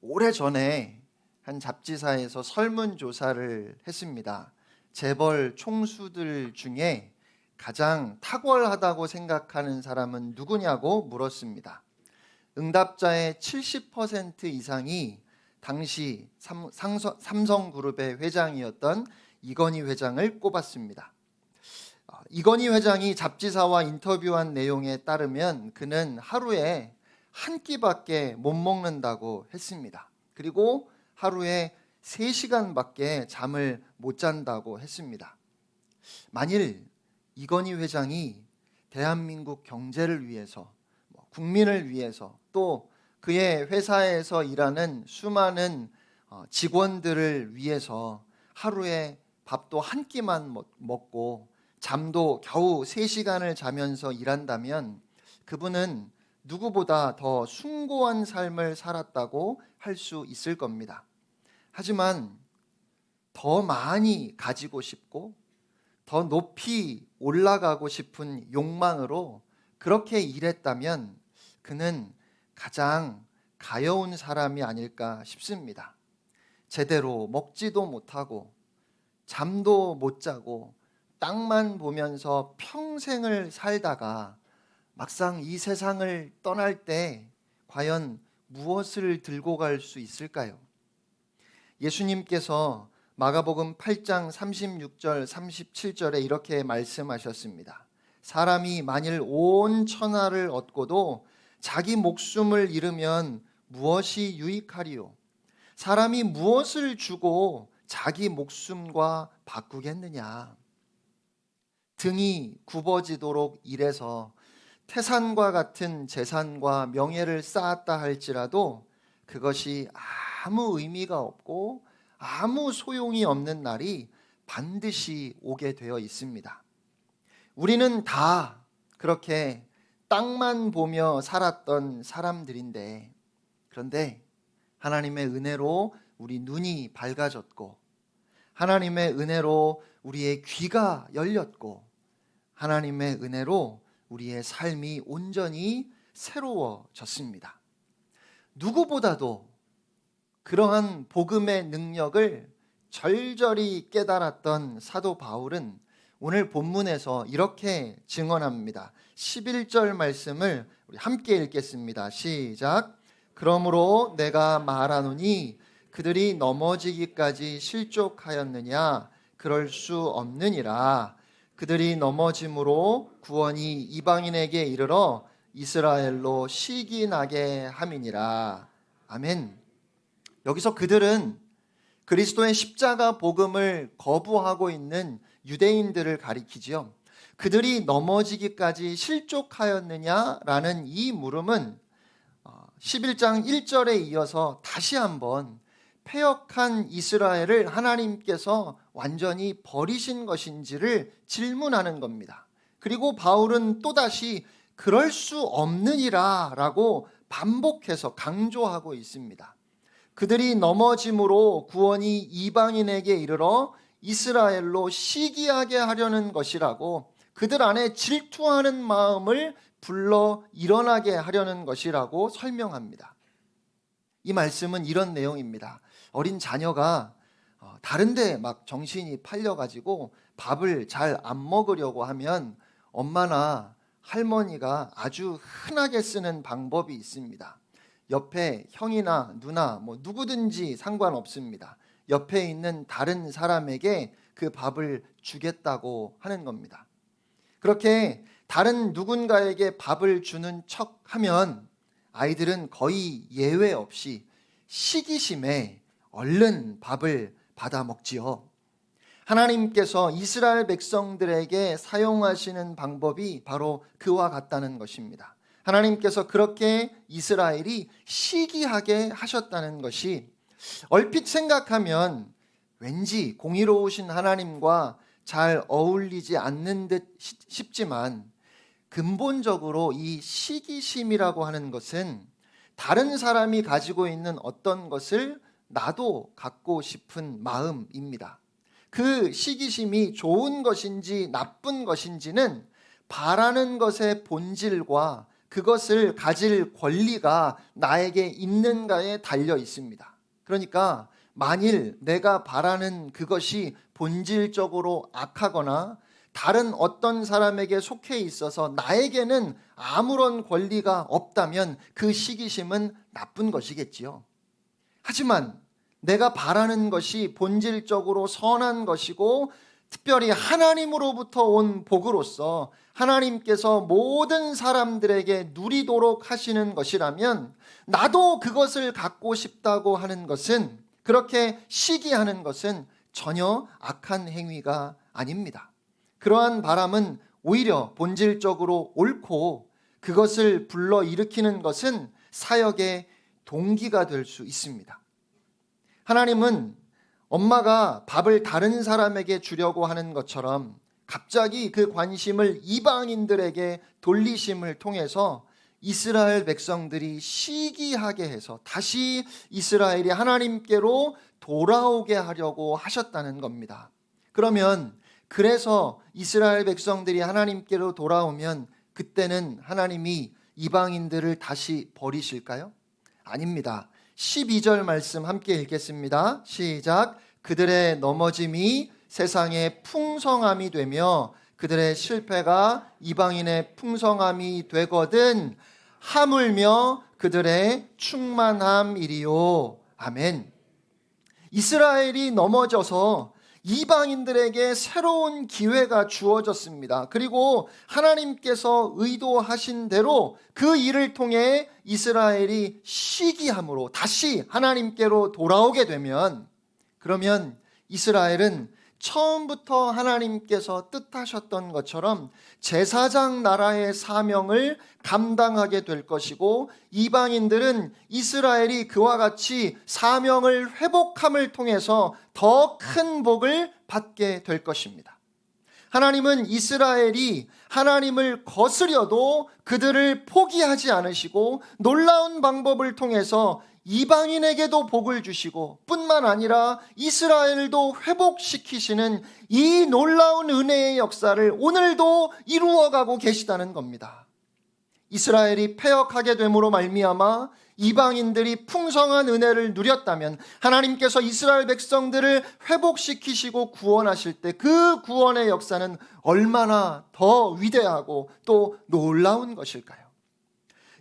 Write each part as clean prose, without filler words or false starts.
오래전에 한 잡지사에서 설문조사를 했습니다. 재벌 총수들 중에 가장 탁월하다고 생각하는 사람은 누구냐고 물었습니다. 응답자의 70% 이상이 당시 삼성그룹의 회장이었던 이건희 회장을 꼽았습니다. 이건희 회장이 잡지사와 인터뷰한 내용에 따르면 그는 하루에 한 끼밖에 못 먹는다고 했습니다. 그리고 하루에 3시간밖에 잠을 못 잔다고 했습니다. 만일 이건희 회장이 대한민국 경제를 위해서, 국민을 위해서, 또 그의 회사에서 일하는 수많은 직원들을 위해서 하루에 밥도 한 끼만 먹고 잠도 겨우 3시간을 자면서 일한다면 그분은 누구보다 더 숭고한 삶을 살았다고 할 수 있을 겁니다. 하지만 더 많이 가지고 싶고 더 높이 올라가고 싶은 욕망으로 그렇게 일했다면 그는 가장 가여운 사람이 아닐까 싶습니다. 제대로 먹지도 못하고 잠도 못 자고 땅만 보면서 평생을 살다가 막상 이 세상을 떠날 때 과연 무엇을 들고 갈 수 있을까요? 예수님께서 마가복음 8장 36절 37절에 이렇게 말씀하셨습니다. 사람이 만일 온 천하를 얻고도 자기 목숨을 잃으면 무엇이 유익하리요? 사람이 무엇을 주고 자기 목숨과 바꾸겠느냐? 등이 굽어지도록 일해서 태산과 같은 재산과 명예를 쌓았다 할지라도 그것이 아무 의미가 없고 아무 소용이 없는 날이 반드시 오게 되어 있습니다. 우리는 다 그렇게 땅만 보며 살았던 사람들인데, 그런데 하나님의 은혜로 우리 눈이 밝아졌고 하나님의 은혜로 우리의 귀가 열렸고 하나님의 은혜로 우리의 삶이 온전히 새로워졌습니다. 누구보다도 그러한 복음의 능력을 절절히 깨달았던 사도 바울은 오늘 본문에서 이렇게 증언합니다. 11절 말씀을 우리 함께 읽겠습니다. 시작. 그러므로 내가 말하노니 그들이 넘어지기까지 실족하였느냐? 그럴 수 없느니라. 그들이 넘어짐으로 구원이 이방인에게 이르러 이스라엘로 시기나게 함이니라. 아멘. 여기서 그들은 그리스도의 십자가 복음을 거부하고 있는 유대인들을 가리키지요. 그들이 넘어지기까지 실족하였느냐라는 이 물음은 11장 1절에 이어서 다시 한번 패역한 이스라엘을 하나님께서 완전히 버리신 것인지를 질문하는 겁니다. 그리고 바울은 또다시 그럴 수 없느니라 라고 반복해서 강조하고 있습니다. 그들이 넘어짐으로 구원이 이방인에게 이르러 이스라엘로 시기하게 하려는 것이라고, 그들 안에 질투하는 마음을 불러 일어나게 하려는 것이라고 설명합니다. 이 말씀은 이런 내용입니다. 어린 자녀가 다른데 막 정신이 팔려가지고 밥을 잘 안 먹으려고 하면 엄마나 할머니가 아주 흔하게 쓰는 방법이 있습니다. 옆에 형이나 누나 누구든지 상관없습니다. 옆에 있는 다른 사람에게 그 밥을 주겠다고 하는 겁니다. 그렇게 다른 누군가에게 밥을 주는 척 하면 아이들은 거의 예외 없이 시기심에 얼른 밥을 받아 먹지요. 하나님께서 이스라엘 백성들에게 사용하시는 방법이 바로 그와 같다는 것입니다. 하나님께서 그렇게 이스라엘이 시기하게 하셨다는 것이 얼핏 생각하면 왠지 공의로우신 하나님과 잘 어울리지 않는 듯 싶지만 근본적으로 이 시기심이라고 하는 것은 다른 사람이 가지고 있는 어떤 것을 나도 갖고 싶은 마음입니다. 그 시기심이 좋은 것인지 나쁜 것인지는 바라는 것의 본질과 그것을 가질 권리가 나에게 있는가에 달려 있습니다. 그러니까 만일 내가 바라는 그것이 본질적으로 악하거나 다른 어떤 사람에게 속해 있어서 나에게는 아무런 권리가 없다면 그 시기심은 나쁜 것이겠지요. 하지만 내가 바라는 것이 본질적으로 선한 것이고 특별히 하나님으로부터 온 복으로서 하나님께서 모든 사람들에게 누리도록 하시는 것이라면 나도 그것을 갖고 싶다고 하는 것은, 그렇게 시기하는 것은 전혀 악한 행위가 아닙니다. 그러한 바람은 오히려 본질적으로 옳고 그것을 불러일으키는 것은 사역의 동기가 될 수 있습니다. 하나님은 엄마가 밥을 다른 사람에게 주려고 하는 것처럼 갑자기 그 관심을 이방인들에게 돌리심을 통해서 이스라엘 백성들이 시기하게 해서 다시 이스라엘이 하나님께로 돌아오게 하려고 하셨다는 겁니다. 그러면 그래서 이스라엘 백성들이 하나님께로 돌아오면 그때는 하나님이 이방인들을 다시 버리실까요? 아닙니다. 12절 말씀 함께 읽겠습니다. 시작. 그들의 넘어짐이 세상의 풍성함이 되며 그들의 실패가 이방인의 풍성함이 되거든 하물며 그들의 충만함이리요. 아멘. 이스라엘이 넘어져서 이방인들에게 새로운 기회가 주어졌습니다. 그리고 하나님께서 의도하신 대로 그 일을 통해 이스라엘이 시기함으로 다시 하나님께로 돌아오게 되면, 그러면 이스라엘은 처음부터 하나님께서 뜻하셨던 것처럼 제사장 나라의 사명을 감당하게 될 것이고, 이방인들은 이스라엘이 그와 같이 사명을 회복함을 통해서 더 큰 복을 받게 될 것입니다. 하나님은 이스라엘이 하나님을 거스려도 그들을 포기하지 않으시고 놀라운 방법을 통해서 이방인에게도 복을 주시고 뿐만 아니라 이스라엘도 회복시키시는 이 놀라운 은혜의 역사를 오늘도 이루어가고 계시다는 겁니다. 이스라엘이 패역하게 됨으로 말미암아 이방인들이 풍성한 은혜를 누렸다면 하나님께서 이스라엘 백성들을 회복시키시고 구원하실 때 그 구원의 역사는 얼마나 더 위대하고 또 놀라운 것일까요?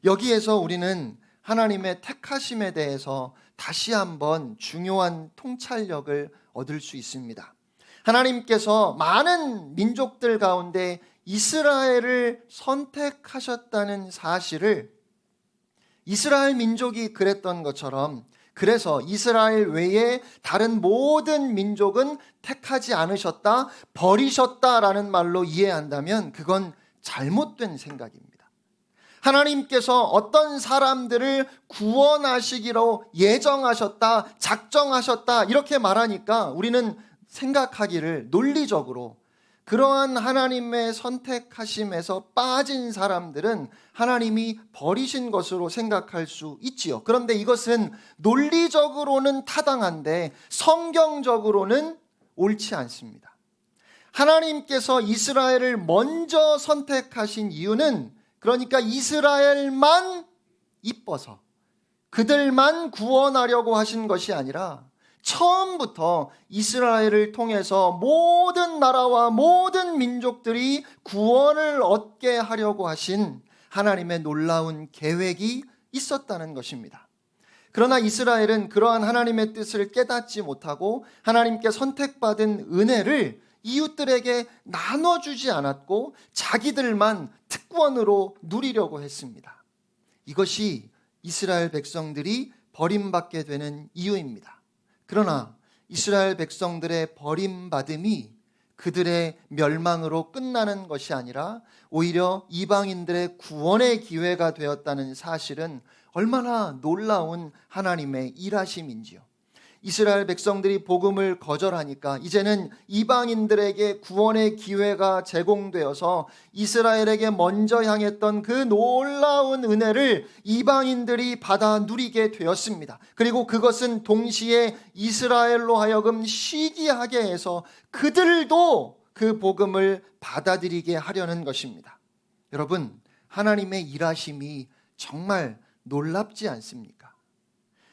여기에서 우리는 하나님의 택하심에 대해서 다시 한번 중요한 통찰력을 얻을 수 있습니다. 하나님께서 많은 민족들 가운데 이스라엘을 선택하셨다는 사실을 이스라엘 민족이 그랬던 것처럼, 그래서 이스라엘 외에 다른 모든 민족은 택하지 않으셨다, 버리셨다라는 말로 이해한다면 그건 잘못된 생각입니다. 하나님께서 어떤 사람들을 구원하시기로 예정하셨다, 작정하셨다 이렇게 말하니까 우리는 생각하기를 논리적으로 그러한 하나님의 선택하심에서 빠진 사람들은 하나님이 버리신 것으로 생각할 수 있지요. 그런데 이것은 논리적으로는 타당한데 성경적으로는 옳지 않습니다. 하나님께서 이스라엘을 먼저 선택하신 이유는, 그러니까 이스라엘만 이뻐서 그들만 구원하려고 하신 것이 아니라 처음부터 이스라엘을 통해서 모든 나라와 모든 민족들이 구원을 얻게 하려고 하신 하나님의 놀라운 계획이 있었다는 것입니다. 그러나 이스라엘은 그러한 하나님의 뜻을 깨닫지 못하고 하나님께 선택받은 은혜를 이웃들에게 나눠주지 않았고 자기들만 특권으로 누리려고 했습니다. 이것이 이스라엘 백성들이 버림받게 되는 이유입니다. 그러나 이스라엘 백성들의 버림받음이 그들의 멸망으로 끝나는 것이 아니라 오히려 이방인들의 구원의 기회가 되었다는 사실은 얼마나 놀라운 하나님의 일하심인지요. 이스라엘 백성들이 복음을 거절하니까 이제는 이방인들에게 구원의 기회가 제공되어서 이스라엘에게 먼저 향했던 그 놀라운 은혜를 이방인들이 받아 누리게 되었습니다. 그리고 그것은 동시에 이스라엘로 하여금 시기하게 해서 그들도 그 복음을 받아들이게 하려는 것입니다. 여러분, 하나님의 일하심이 정말 놀랍지 않습니까?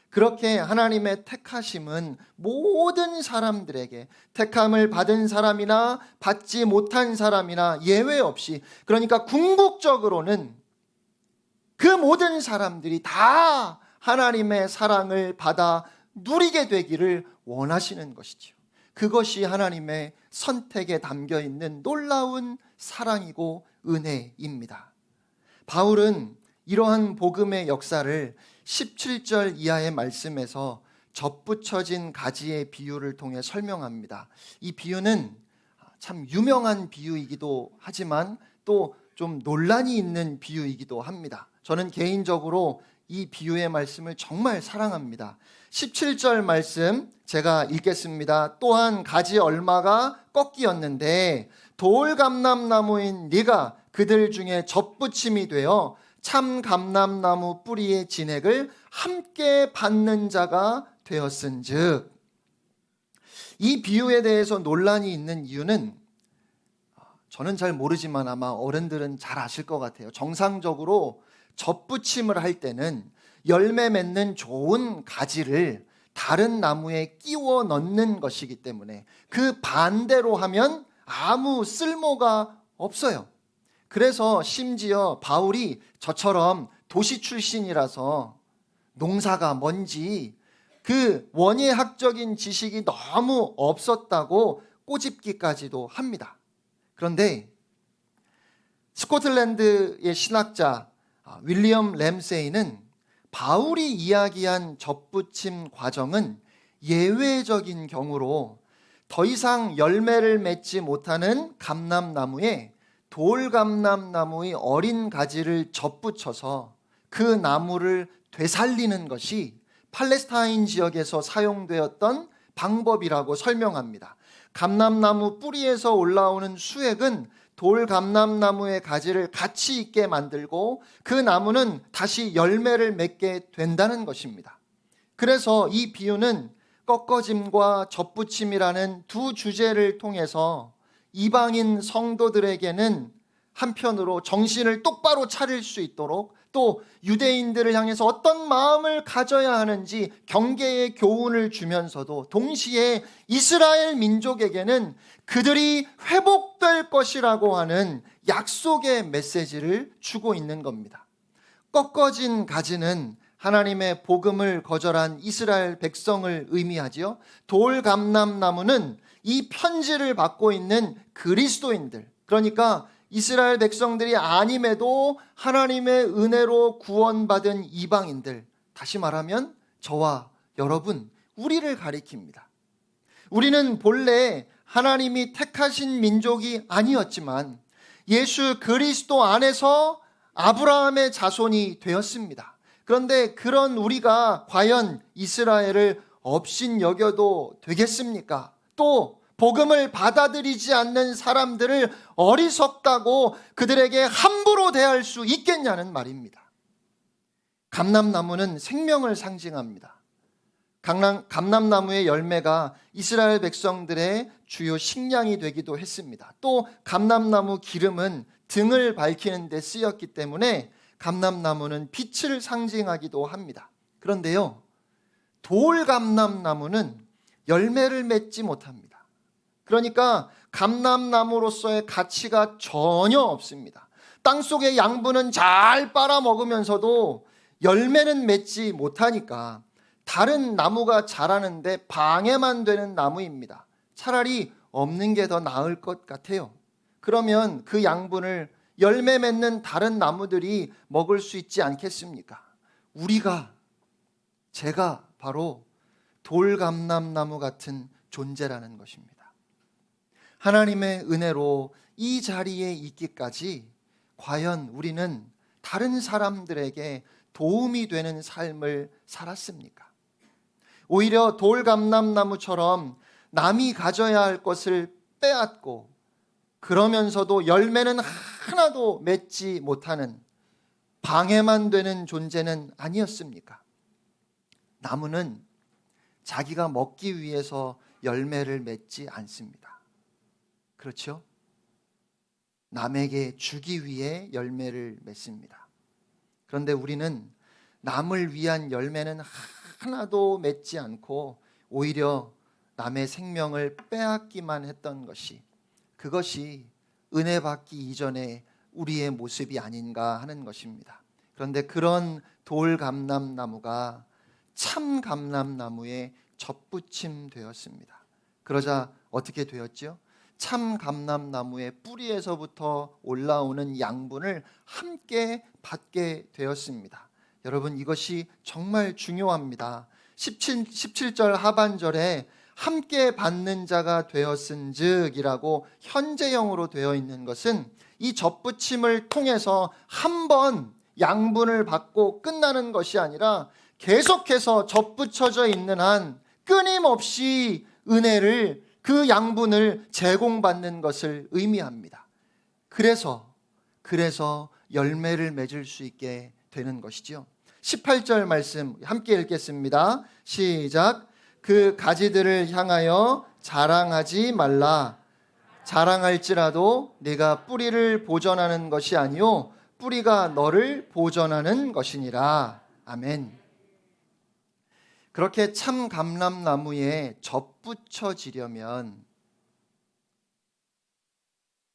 그렇게 하나님의 택하심은 모든 사람들에게, 택함을 받은 사람이나 받지 못한 사람이나 예외 없이, 그러니까 궁극적으로는 그 모든 사람들이 다 하나님의 사랑을 받아 누리게 되기를 원하시는 것이지요. 그것이 하나님의 선택에 담겨 있는 놀라운 사랑이고 은혜입니다. 바울은 이러한 복음의 역사를 17절 이하의 말씀에서 접붙여진 가지의 비유를 통해 설명합니다. 이 비유는 참 유명한 비유이기도 하지만 또 좀 논란이 있는 비유이기도 합니다. 저는 개인적으로 이 비유의 말씀을 정말 사랑합니다. 17절 말씀 제가 읽겠습니다. 또한 가지 얼마가 꺾이었는데 돌감람나무인 네가 그들 중에 접붙임이 되어 참 감람나무 뿌리의 진액을 함께 받는 자가 되었은즉. 이 비유에 대해서 논란이 있는 이유는 저는 잘 모르지만 아마 어른들은 잘 아실 것 같아요. 정상적으로 접붙임을 할 때는 열매 맺는 좋은 가지를 다른 나무에 끼워 넣는 것이기 때문에 그 반대로 하면 아무 쓸모가 없어요. 그래서 심지어 바울이 저처럼 도시 출신이라서 농사가 뭔지 그 원예학적인 지식이 너무 없었다고 꼬집기까지도 합니다. 그런데 스코틀랜드의 신학자 윌리엄 램세이는 바울이 이야기한 접붙임 과정은 예외적인 경우로 더 이상 열매를 맺지 못하는 감람나무에 돌감람나무의 어린 가지를 접붙여서 그 나무를 되살리는 것이 팔레스타인 지역에서 사용되었던 방법이라고 설명합니다. 감람나무 뿌리에서 올라오는 수액은 돌감람나무의 가지를 가치 있게 만들고 그 나무는 다시 열매를 맺게 된다는 것입니다. 그래서 이 비유는 꺾어짐과 접붙임이라는 두 주제를 통해서 이방인 성도들에게는 한편으로 정신을 똑바로 차릴 수 있도록, 또 유대인들을 향해서 어떤 마음을 가져야 하는지 경계의 교훈을 주면서도 동시에 이스라엘 민족에게는 그들이 회복될 것이라고 하는 약속의 메시지를 주고 있는 겁니다. 꺾어진 가지는 하나님의 복음을 거절한 이스라엘 백성을 의미하지요. 돌감람나무는 이 편지를 받고 있는 그리스도인들, 그러니까 이스라엘 백성들이 아님에도 하나님의 은혜로 구원받은 이방인들, 다시 말하면 저와 여러분, 우리를 가리킵니다. 우리는 본래 하나님이 택하신 민족이 아니었지만 예수 그리스도 안에서 아브라함의 자손이 되었습니다. 그런데 그런 우리가 과연 이스라엘을 업신여겨도 되겠습니까? 또 복음을 받아들이지 않는 사람들을 어리석다고 그들에게 함부로 대할 수 있겠냐는 말입니다. 감람나무는 생명을 상징합니다. 감람나무의 열매가 이스라엘 백성들의 주요 식량이 되기도 했습니다. 또 감람나무 기름은 등을 밝히는 데 쓰였기 때문에 감람나무는 빛을 상징하기도 합니다. 그런데요, 돌감람나무는 열매를 맺지 못합니다. 그러니까 감람나무로서의 가치가 전혀 없습니다. 땅속의 양분은 잘 빨아먹으면서도 열매는 맺지 못하니까 다른 나무가 자라는데 방해만 되는 나무입니다. 차라리 없는 게 더 나을 것 같아요. 그러면 그 양분을 열매 맺는 다른 나무들이 먹을 수 있지 않겠습니까? 제가 바로 돌감람나무 같은 존재라는 것입니다. 하나님의 은혜로 이 자리에 있기까지 과연 우리는 다른 사람들에게 도움이 되는 삶을 살았습니까? 오히려 돌감람나무처럼 남이 가져야 할 것을 빼앗고 그러면서도 열매는 하나도 맺지 못하는 방해만 되는 존재는 아니었습니까? 나무는 자기가 먹기 위해서 열매를 맺지 않습니다. 그렇죠? 남에게 주기 위해 열매를 맺습니다. 그런데 우리는 남을 위한 열매는 하나도 맺지 않고 오히려 남의 생명을 빼앗기만 했던 그것이 은혜 받기 이전에 우리의 모습이 아닌가 하는 것입니다. 그런데 그런 돌감람나무가 참 감람나무에 접붙임 되었습니다. 그러자 어떻게 되었죠? 참 감람나무의 뿌리에서부터 올라오는 양분을 함께 받게 되었습니다. 여러분, 이것이 정말 중요합니다. 17절 하반절에 함께 받는 자가 되었은즉 이라고 현재형으로 되어 있는 것은 이 접붙임을 통해서 한 번 양분을 받고 끝나는 것이 아니라 계속해서 접붙여져 있는 한 끊임없이 은혜를, 그 양분을 제공받는 것을 의미합니다. 그래서 열매를 맺을 수 있게 되는 것이죠. 18절 말씀 함께 읽겠습니다. 시작. 그 가지들을 향하여 자랑하지 말라. 자랑할지라도 네가 뿌리를 보전하는 것이 아니요 뿌리가 너를 보전하는 것이니라. 아멘. 그렇게 참 감람나무에 접붙여지려면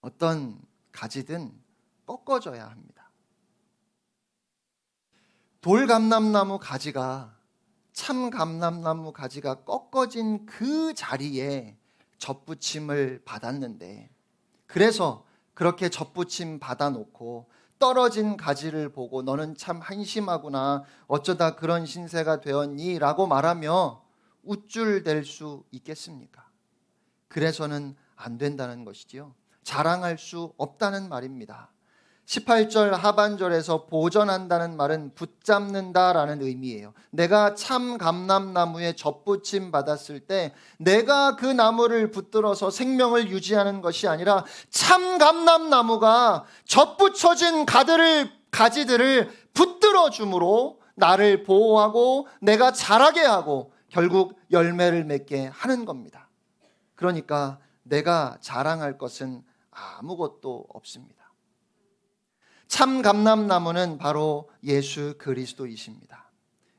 어떤 가지든 꺾어져야 합니다. 돌감람나무 가지가, 참 감람나무 가지가 꺾어진 그 자리에 접붙임을 받았는데, 그래서 그렇게 접붙임 받아놓고 떨어진 가지를 보고 너는 참 한심하구나, 어쩌다 그런 신세가 되었니? 라고 말하며 우쭐댈 수 있겠습니까? 그래서는 안 된다는 것이지요. 자랑할 수 없다는 말입니다. 18절 하반절에서 보전한다는 말은 붙잡는다라는 의미예요. 내가 참 감람나무에 접붙임 받았을 때 내가 그 나무를 붙들어서 생명을 유지하는 것이 아니라 참 감람나무가 접붙여진 가지들을 붙들어 줌으로 나를 보호하고 내가 자라게 하고 결국 열매를 맺게 하는 겁니다. 그러니까 내가 자랑할 것은 아무것도 없습니다. 참 감람나무는 바로 예수 그리스도이십니다.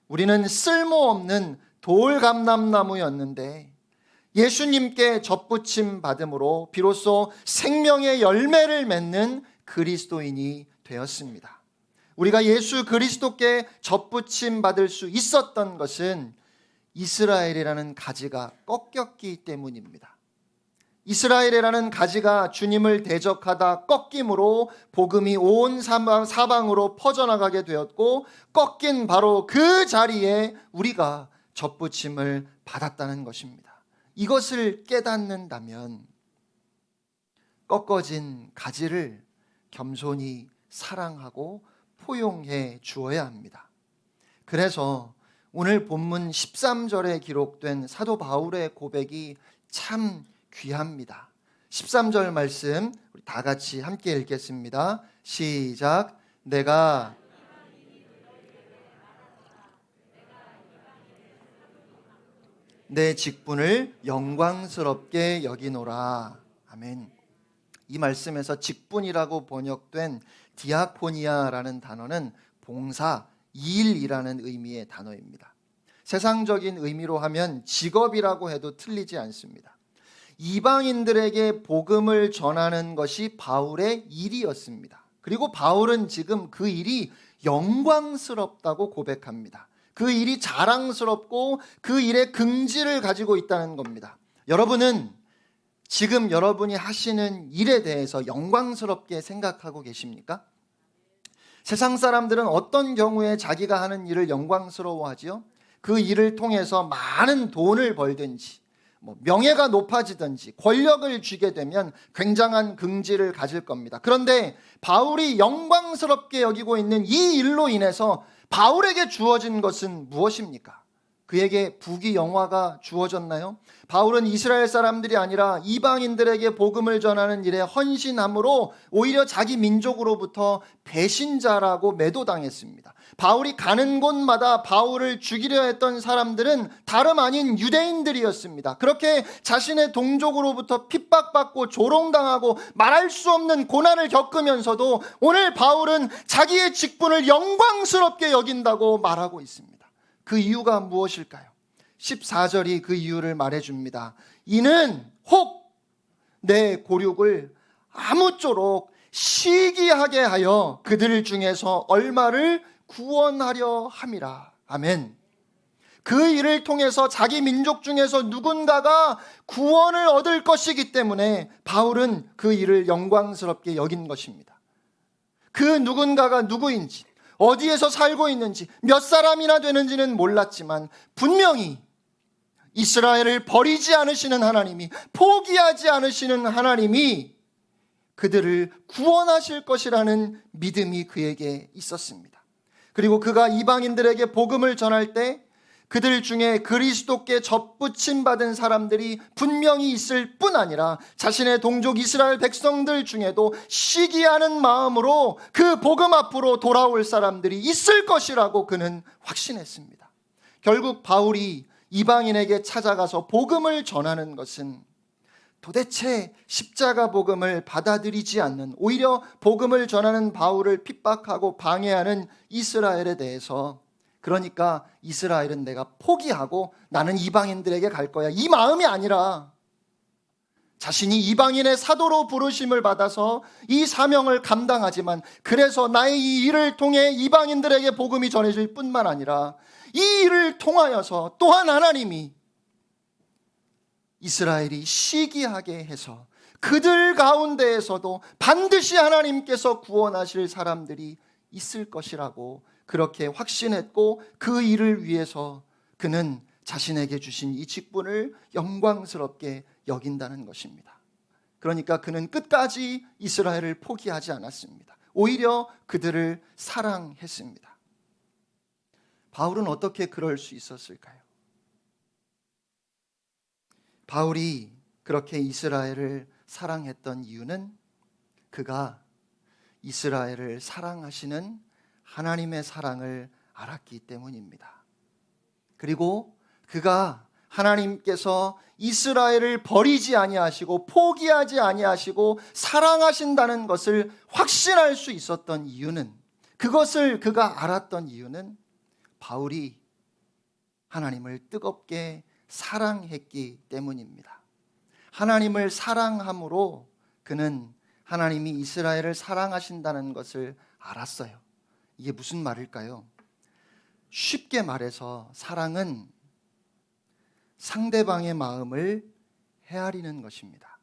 우리는 쓸모없는 돌감람나무였는데 예수님께 접붙임 받음으로 비로소 생명의 열매를 맺는 그리스도인이 되었습니다. 우리가 예수 그리스도께 접붙임 받을 수 있었던 것은 이스라엘이라는 가지가 꺾였기 때문입니다. 이스라엘이라는 가지가 주님을 대적하다 꺾임으로 복음이 온 사방으로 퍼져나가게 되었고, 꺾인 바로 그 자리에 우리가 접붙임을 받았다는 것입니다. 이것을 깨닫는다면 꺾어진 가지를 겸손히 사랑하고 포용해 주어야 합니다. 그래서 오늘 본문 13절에 기록된 사도 바울의 고백이 참 귀합니다. 13절 말씀 우리 다 같이 함께 읽겠습니다. 시작. 내가 내 직분을 영광스럽게 여기노라. 아멘. 이 말씀에서 직분이라고 번역된 디아코니아라는 단어는 봉사, 일이라는 의미의 단어입니다. 세상적인 의미로 하면 직업이라고 해도 틀리지 않습니다. 이방인들에게 복음을 전하는 것이 바울의 일이었습니다. 그리고 바울은 지금 그 일이 영광스럽다고 고백합니다. 그 일이 자랑스럽고 그 일의 긍지를 가지고 있다는 겁니다. 여러분은 지금 여러분이 하시는 일에 대해서 영광스럽게 생각하고 계십니까? 세상 사람들은 어떤 경우에 자기가 하는 일을 영광스러워하지요? 그 일을 통해서 많은 돈을 벌든지 명예가 높아지든지 권력을 쥐게 되면 굉장한 긍지를 가질 겁니다. 그런데 바울이 영광스럽게 여기고 있는 이 일로 인해서 바울에게 주어진 것은 무엇입니까? 그에게 부귀영화가 주어졌나요? 바울은 이스라엘 사람들이 아니라 이방인들에게 복음을 전하는 일에 헌신함으로 오히려 자기 민족으로부터 배신자라고 매도당했습니다. 바울이 가는 곳마다 바울을 죽이려 했던 사람들은 다름 아닌 유대인들이었습니다. 그렇게 자신의 동족으로부터 핍박받고 조롱당하고 말할 수 없는 고난을 겪으면서도 오늘 바울은 자기의 직분을 영광스럽게 여긴다고 말하고 있습니다. 그 이유가 무엇일까요? 14절이 그 이유를 말해줍니다. 이는 혹 내 고륙을 아무쪼록 시기하게 하여 그들 중에서 얼마를 구원하려 함이라. 아멘. 그 일을 통해서 자기 민족 중에서 누군가가 구원을 얻을 것이기 때문에 바울은 그 일을 영광스럽게 여긴 것입니다. 그 누군가가 누구인지, 어디에서 살고 있는지, 몇 사람이나 되는지는 몰랐지만 분명히 이스라엘을 버리지 않으시는 하나님이, 포기하지 않으시는 하나님이 그들을 구원하실 것이라는 믿음이 그에게 있었습니다. 그리고 그가 이방인들에게 복음을 전할 때 그들 중에 그리스도께 접붙임 받은 사람들이 분명히 있을 뿐 아니라 자신의 동족 이스라엘 백성들 중에도 시기하는 마음으로 그 복음 앞으로 돌아올 사람들이 있을 것이라고 그는 확신했습니다. 결국 바울이 이방인에게 찾아가서 복음을 전하는 것은 도대체 십자가 복음을 받아들이지 않는, 오히려 복음을 전하는 바울을 핍박하고 방해하는 이스라엘에 대해서, 그러니까 이스라엘은 내가 포기하고 나는 이방인들에게 갈 거야, 이 마음이 아니라 자신이 이방인의 사도로 부르심을 받아서 이 사명을 감당하지만, 그래서 나의 이 일을 통해 이방인들에게 복음이 전해질 뿐만 아니라 이 일을 통하여서 또한 하나님이 이스라엘이 시기하게 해서 그들 가운데에서도 반드시 하나님께서 구원하실 사람들이 있을 것이라고 그렇게 확신했고, 그 일을 위해서 그는 자신에게 주신 이 직분을 영광스럽게 여긴다는 것입니다. 그러니까 그는 끝까지 이스라엘을 포기하지 않았습니다. 오히려 그들을 사랑했습니다. 바울은 어떻게 그럴 수 있었을까요? 바울이 그렇게 이스라엘을 사랑했던 이유는 그가 이스라엘을 사랑하시는 하나님의 사랑을 알았기 때문입니다. 그리고 그가 하나님께서 이스라엘을 버리지 아니하시고 포기하지 아니하시고 사랑하신다는 것을 확신할 수 있었던 이유는, 그것을 그가 알았던 이유는 바울이 하나님을 뜨겁게 사랑했기 때문입니다. 하나님을 사랑함으로 그는 하나님이 이스라엘을 사랑하신다는 것을 알았어요. 이게 무슨 말일까요? 쉽게 말해서 사랑은 상대방의 마음을 헤아리는 것입니다.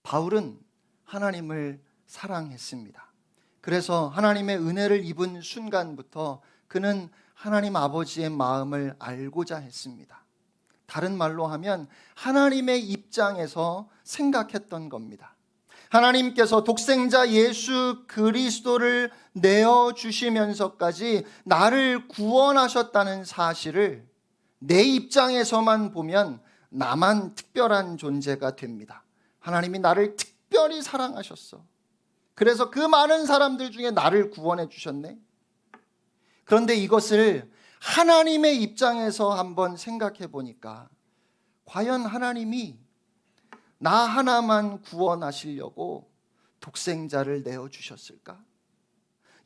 바울은 하나님을 사랑했습니다. 그래서 하나님의 은혜를 입은 순간부터 그는 하나님 아버지의 마음을 알고자 했습니다. 다른 말로 하면 하나님의 입장에서 생각했던 겁니다. 하나님께서 독생자 예수 그리스도를 내어주시면서까지 나를 구원하셨다는 사실을 내 입장에서만 보면 나만 특별한 존재가 됩니다. 하나님이 나를 특별히 사랑하셨어. 그래서 그 많은 사람들 중에 나를 구원해 주셨네. 그런데 이것을 하나님의 입장에서 한번 생각해 보니까, 과연 하나님이 나 하나만 구원하시려고 독생자를 내어주셨을까?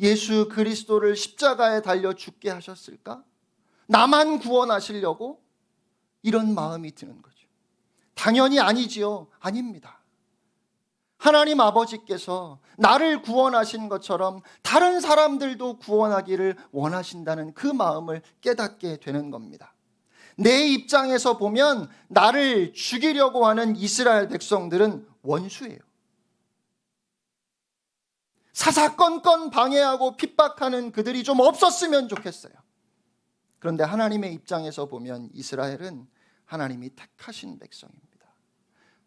예수 그리스도를 십자가에 달려 죽게 하셨을까? 나만 구원하시려고? 이런 마음이 드는 거죠. 당연히 아니지요. 아닙니다. 하나님 아버지께서 나를 구원하신 것처럼 다른 사람들도 구원하기를 원하신다는 그 마음을 깨닫게 되는 겁니다. 내 입장에서 보면 나를 죽이려고 하는 이스라엘 백성들은 원수예요. 사사건건 방해하고 핍박하는 그들이 좀 없었으면 좋겠어요. 그런데 하나님의 입장에서 보면 이스라엘은 하나님이 택하신 백성입니다.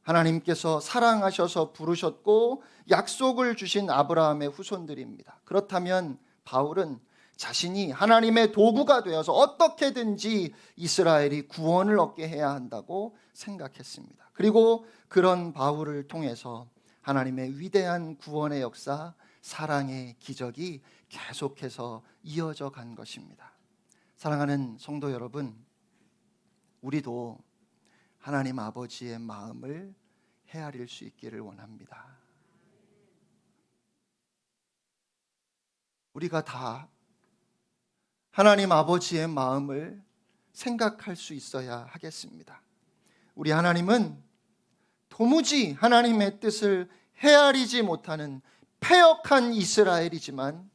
하나님께서 사랑하셔서 부르셨고 약속을 주신 아브라함의 후손들입니다. 그렇다면 바울은 자신이 하나님의 도구가 되어서 어떻게든지 이스라엘이 구원을 얻게 해야 한다고 생각했습니다. 그리고 그런 바울을 통해서 하나님의 위대한 구원의 역사, 사랑의 기적이 계속해서 이어져 간 것입니다. 사랑하는 성도 여러분, 우리도 하나님 아버지의 마음을 헤아릴 수 있기를 원합니다. 우리가 다 하나님 아버지의 마음을 생각할 수 있어야 하겠습니다. 우리 하나님은 도무지 하나님의 뜻을 헤아리지 못하는 패역한 이스라엘이지만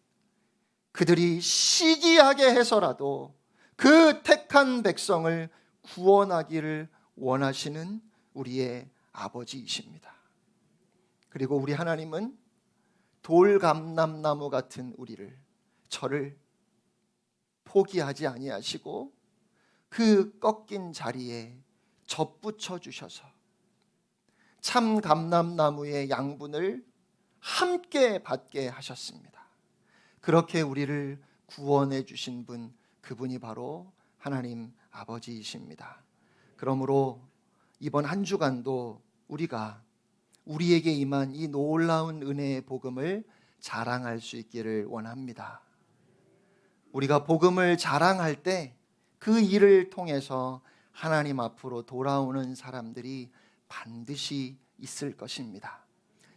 그들이 시기하게 해서라도 그 택한 백성을 구원하기를 원하시는 우리의 아버지이십니다. 그리고 우리 하나님은 돌감람나무 같은 저를 포기하지 아니하시고 그 꺾인 자리에 접붙여 주셔서 참 감람나무의 양분을 함께 받게 하셨습니다. 그렇게 우리를 구원해 주신 분, 그분이 바로 하나님 아버지이십니다. 그러므로 이번 한 주간도 우리가 우리에게 임한 이 놀라운 은혜의 복음을 자랑할 수 있기를 원합니다. 우리가 복음을 자랑할 때 그 일을 통해서 하나님 앞으로 돌아오는 사람들이 반드시 있을 것입니다.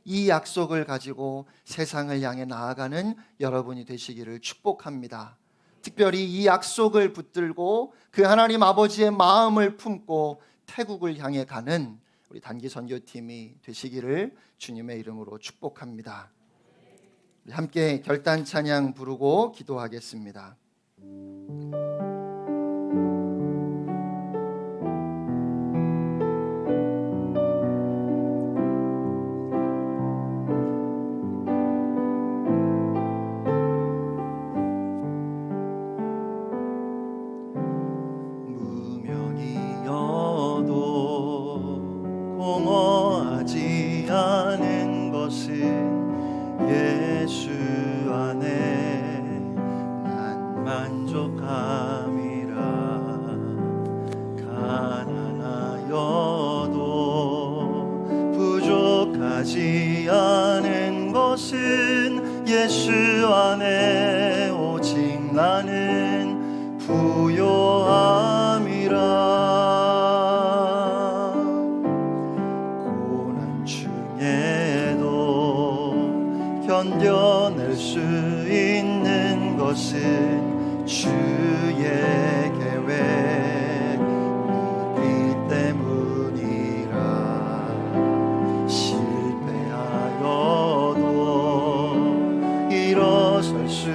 이 약속을 가지고 세상을 향해 나아가는 여러분이 되시기를 축복합니다. 특별히 이 약속을 붙들고 그 하나님 아버지의 마음을 품고 태국을 향해 가는 우리 단기 선교팀이 되시기를 주님의 이름으로 축복합니다. 우리 함께 결단 찬양 부르고 기도하겠습니다. 공허하지 않은 것은 예수 안에 난 만족함이라. 가난하여도 부족하지 않은 것은 예수 안에 오직 나는 부요함이라. 견뎌낼 수 있는 것은 주의 계획 믿기 때문이라. 실패하여도 일어설 수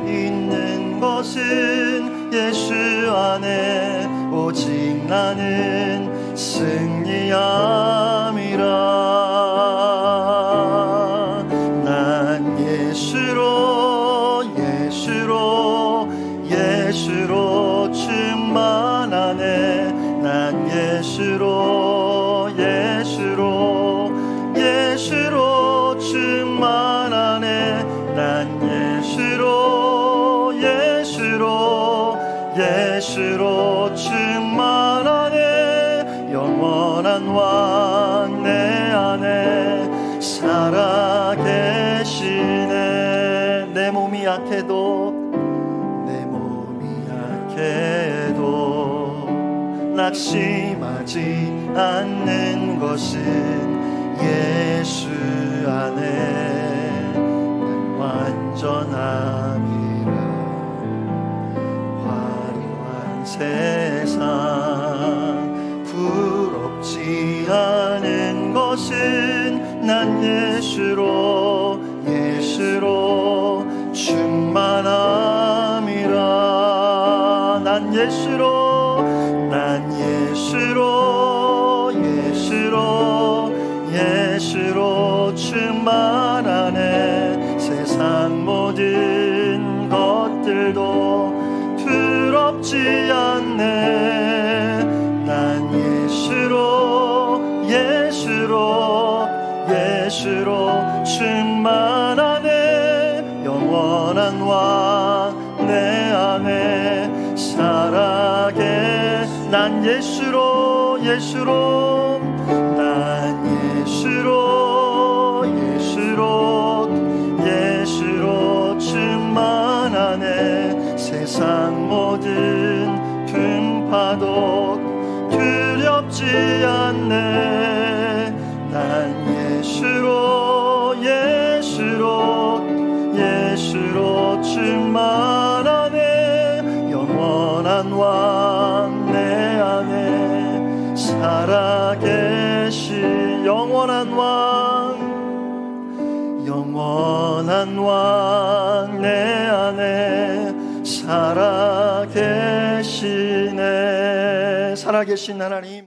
있는 것은 예수 안에 오직 나는 승리함이라. 예수로 충만하네. 난 예수로 충만하네. 난 예수로 충만하네. 영원한 왕 내 안에 살아계시네. 내 몸이 약해도 낙심하지 않는 것은 예수 안에 난 완전함이라. 화려한 세상 부럽지 않은 것은 난 예수로 충만함이라. 난 예수로 충만하네. 세상 모든 것들도 부럽지 않네. 난 예수로 충만하네. 영원한 왕 내 난 예수로 예수로 난 예수로 예수로 충만하네 세상 모든 풍파도 두렵지 않네 난 예수로 충만하네 영원한 왕 내 안에 살아계시 영원한 왕 내 안에 살아계시네 살아계신 하나님